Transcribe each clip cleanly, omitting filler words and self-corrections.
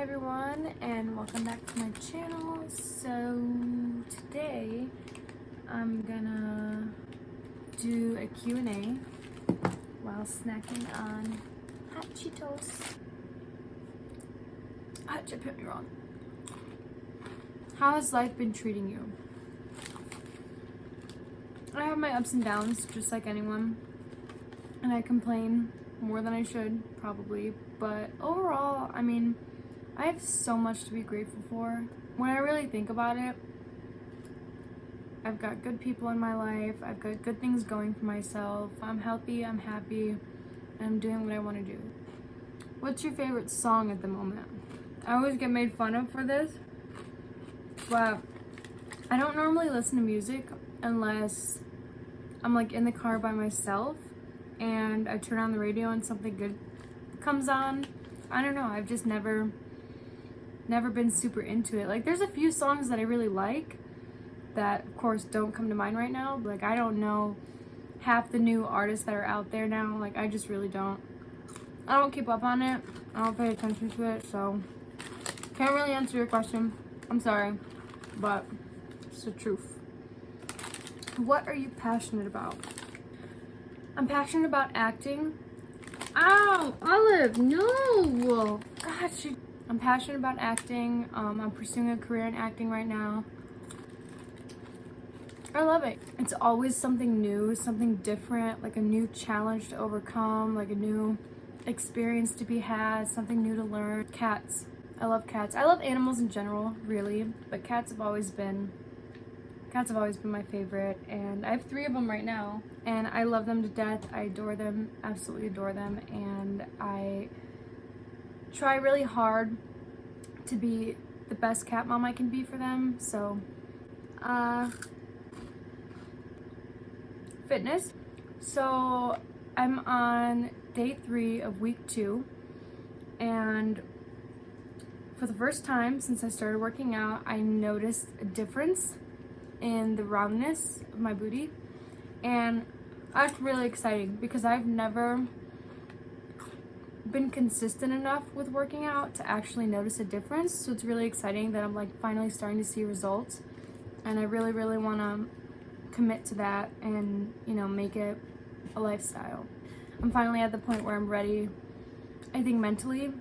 everyone, and welcome back to my channel. So today I'm gonna do a Q&A while snacking on hot Cheetos. Hot chip hit me wrong. How has life been treating you? I have my ups and downs just like anyone, and I complain more than I should probably, but overall, I mean, I have so much to be grateful for. When I really think about it, I've got good people in my life, I've got good things going for myself, I'm healthy, I'm happy, and I'm doing what I want to do. What's your favorite song at the moment? I always get made fun of for this, but I don't normally listen to music unless I'm like in the car by myself and I turn on the radio and something good comes on. I don't know, I've just never been super into it. Like, there's a few songs that I really like that of course don't come to mind right now. Like, I don't know half the new artists that are out there now. Like, I just really don't. I don't keep up on it, I don't pay attention to it, so can't really answer your question. I'm sorry, but it's the truth. What are you passionate about? I'm passionate about acting. Ow, Olive, no! Gosh, I'm passionate about acting. I'm pursuing a career in acting right now. I love it. It's always something new, something different, like a new challenge to overcome, like a new experience to be had, something new to learn. Cats. I love cats. I love animals in general, really, but cats have always been my favorite, and I have 3 of them right now, and I love them to death. I adore them, absolutely adore them, and I try really hard to be the best cat mom I can be for them. So fitness. So I'm on day 3 of week 2, and for the first time since I started working out, I noticed a difference in the roundness of my booty, and that's really exciting because I've never been consistent enough with working out to actually notice a difference. So it's really exciting that I'm like finally starting to see results, and I really want to commit to that and, you know, make it a lifestyle. I'm finally at the point where I'm ready, I think, mentally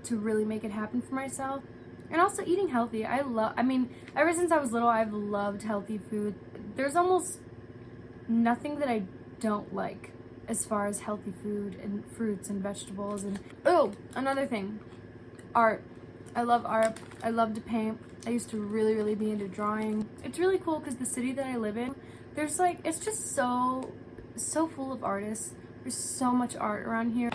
to really make it happen for myself. And also eating healthy. I mean, ever since I was little, I've loved healthy food. There's almost nothing that I don't like as far as healthy food and fruits and vegetables. And oh, another thing, art. I love art. I love to paint. I used to really be into drawing. It's really cool because the city that I live in, there's like, it's just so full of artists. There's so much art around here.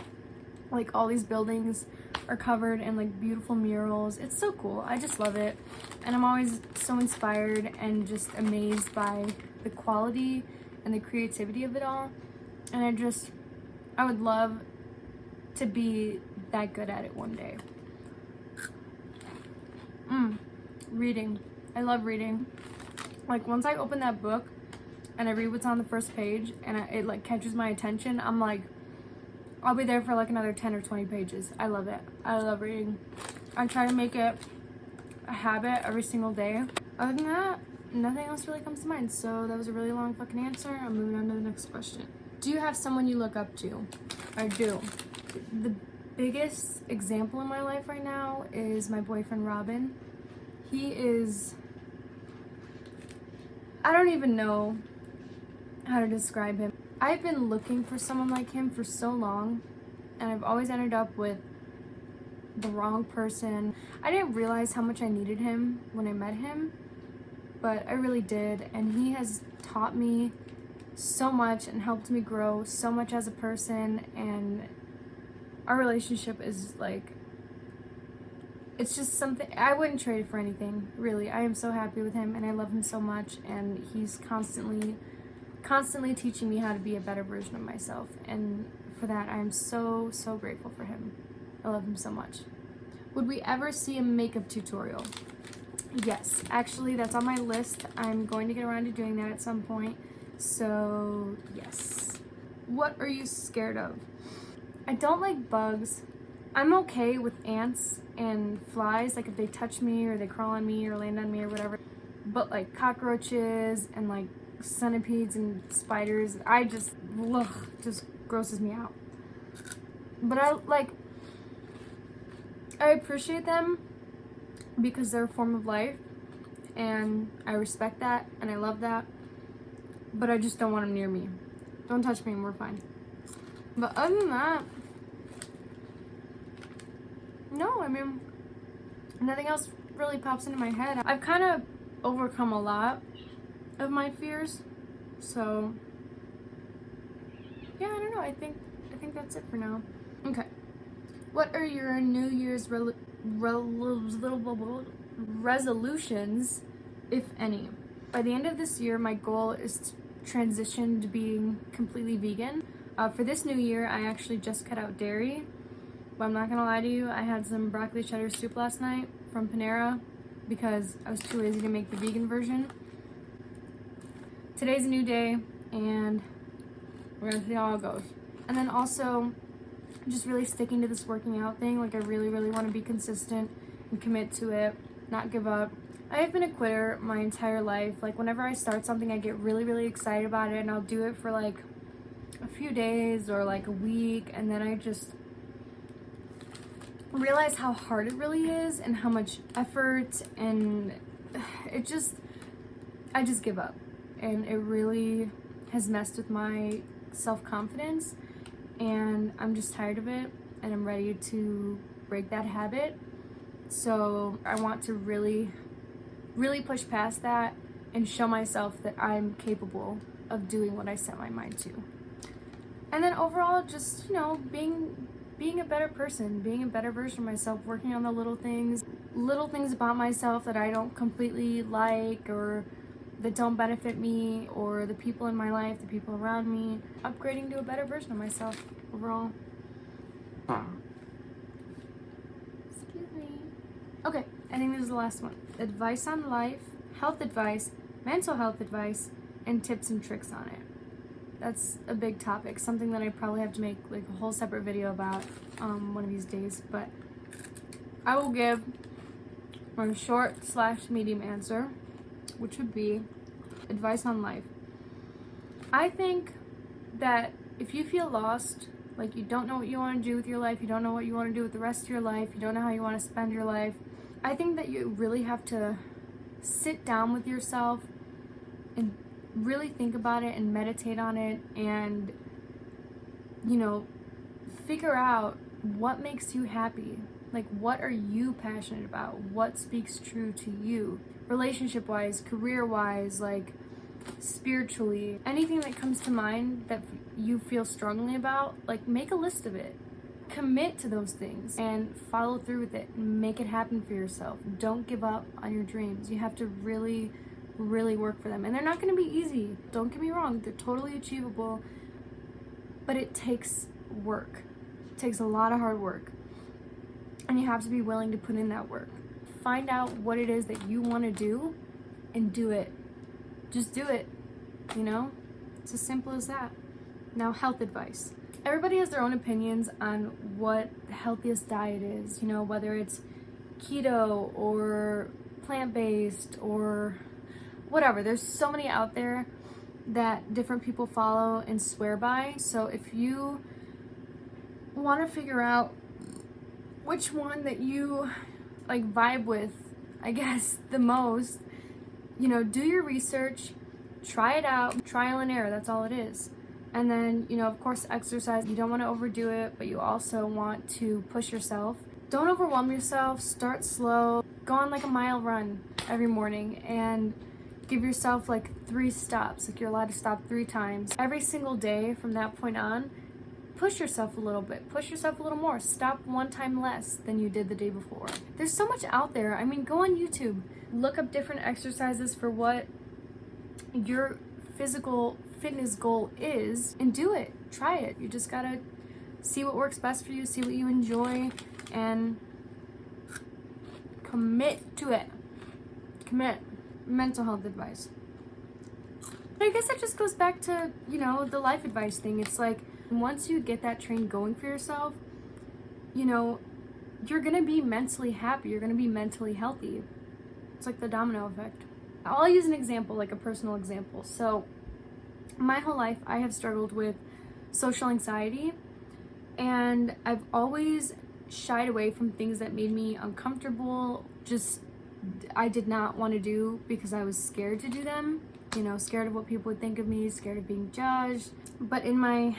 Like, all these buildings are covered in like beautiful murals. It's so cool. I just love it, and I'm always so inspired and just amazed by the quality and the creativity of it all. And I would love to be that good at it one day. Reading. I love reading. Like, once I open that book and I read what's on the first page and it like catches my attention, I'm like, I'll be there for like another 10 or 20 pages. I love it. I love reading. I try to make it a habit every single day. Other than that, nothing else really comes to mind. So that was a really long fucking answer. I'm moving on to the next question. Do you have someone you look up to? I do. The biggest example in my life right now is my boyfriend, Robin. He is, I don't even know how to describe him. I've been looking for someone like him for so long, and I've always ended up with the wrong person. I didn't realize how much I needed him when I met him, but I really did, and he has taught me so much and helped me grow so much as a person, and our relationship is like, it's just something I wouldn't trade it for anything, really. I am so happy with him, and I love him so much, and he's constantly teaching me how to be a better version of myself, and for that I am so grateful for him. I love him so much. Would we ever see a makeup tutorial? Yes, actually that's on my list. I'm going to get around to doing that at some point, so yes. What are you scared of? I don't like bugs. I'm okay with ants and flies, like if they touch me or they crawl on me or land on me or whatever. But like cockroaches and like centipedes and spiders, I just, ugh, just grosses me out. But I appreciate them because they're a form of life, and I respect that and I love that, but I just don't want them near me. Don't touch me and we're fine. But other than that, no, I mean, nothing else really pops into my head. I've kind of overcome a lot of my fears, so yeah, I don't know. I think that's it for now. Okay, what are your New Year's resolutions, if any? By the end of this year, my goal is to transition to being completely vegan. For this new year, I actually just cut out dairy, but I'm not gonna lie to you, I had some broccoli cheddar soup last night from Panera because I was too lazy to make the vegan version. Today's a new day, and we're gonna see how it goes. And then also, just really sticking to this working out thing. Like, I really want to be consistent and commit to it, not give up. I have been a quitter my entire life. Like, whenever I start something, I get really excited about it, and I'll do it for like a few days or like a week, and then I just realize how hard it really is and how much effort, and I just give up. And it really has messed with my self-confidence, and I'm just tired of it, and I'm ready to break that habit. So I want to really push past that and show myself that I'm capable of doing what I set my mind to. And then overall, just, you know, being a better person, being a better version of myself, working on the little things about myself that I don't completely like or that don't benefit me or the people in my life, the people around me, upgrading to a better version of myself overall. Excuse me. Okay, I think this is the last one. Advice on life, health advice, mental health advice, and tips and tricks on it. That's a big topic, something that I probably have to make like a whole separate video about one of these days, but I will give my short/medium answer, which would be advice on life. I think that if you feel lost, like you don't know what you want to do with your life, you don't know what you want to do with the rest of your life, you don't know how you want to spend your life, I think that you really have to sit down with yourself and really think about it and meditate on it, and, you know, figure out what makes you happy. Like, what are you passionate about? What speaks true to you? Relationship-wise, career-wise, like, spiritually. Anything that comes to mind that you feel strongly about, like, make a list of it. Commit to those things and follow through with it and make it happen for yourself. Don't give up on your dreams. You have to really work for them. And they're not going to be easy. Don't get me wrong. They're totally achievable. But it takes work. It takes a lot of hard work. And you have to be willing to put in that work. Find out what it is that you want to do and do it. Just do it. You know? It's as simple as that. Now, health advice. Everybody has their own opinions on what the healthiest diet is. You know, whether it's keto or plant-based or whatever. There's so many out there that different people follow and swear by. So if you want to figure out which one that you like vibe with, I guess, the most, you know, do your research, try it out, trial and error, that's all it is. And then, you know, of course, exercise. You don't want to overdo it, but you also want to push yourself. Don't overwhelm yourself, start slow, go on like a mile run every morning and give yourself like 3 stops. Like, you're allowed to stop 3 times. Every single day from that point on, push yourself a little bit, push yourself a little more. Stop 1 time less than you did the day before. There's so much out there. I mean, go on YouTube, look up different exercises for what your physical fitness goal is and do it. Try it. You just gotta see what works best for you, see what you enjoy, and commit to it. Commit. Mental health advice. But I guess that just goes back to, you know, the life advice thing. It's like, once you get that train going for yourself, you know, you're gonna be mentally happy, you're gonna be mentally healthy. It's like the domino effect. I'll use an example, like a personal example. So my whole life I have struggled with social anxiety, and I've always shied away from things that made me uncomfortable. Just I did not want to do because I was scared to do them, scared of what people would think of me, scared of being judged. But in my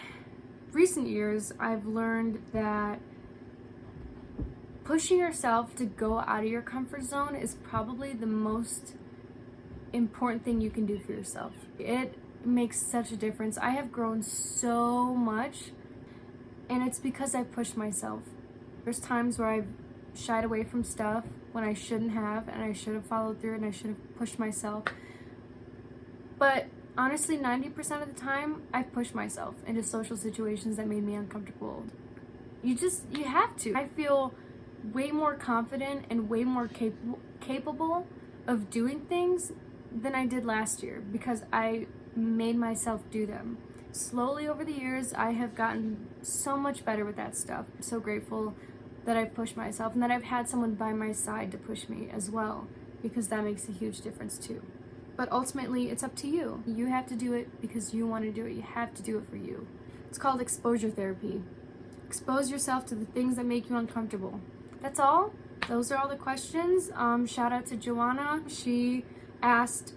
recent years, I've learned that pushing yourself to go out of your comfort zone is probably the most important thing you can do for yourself. It makes such a difference. I have grown so much, and it's because I've pushed myself. There's times where I've shied away from stuff when I shouldn't have, and I should have followed through, and I should have pushed myself. But honestly, 90% of the time, I've pushed myself into social situations that made me uncomfortable. You have to. I feel way more confident and way more capable of doing things than I did last year because I made myself do them. Slowly over the years, I have gotten so much better with that stuff. I'm so grateful that I've pushed myself and that I've had someone by my side to push me as well, because that makes a huge difference too. But ultimately, it's up to you. You have to do it because you want to do it. You have to do it for you. It's called exposure therapy. Expose yourself to the things that make you uncomfortable. That's all. Those are all the questions. Shout out to Joanna. She asked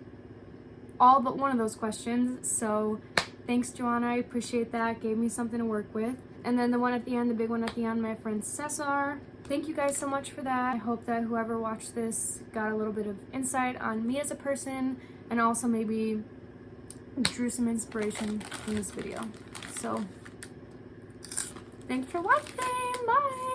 all but one of those questions. So thanks, Joanna. I appreciate that. Gave me something to work with. And then the one at the end, the big one at the end, my friend Cesar. Thank you guys so much for that. I hope that whoever watched this got a little bit of insight on me as a person, and also maybe drew some inspiration from this video. So thanks for watching. Bye.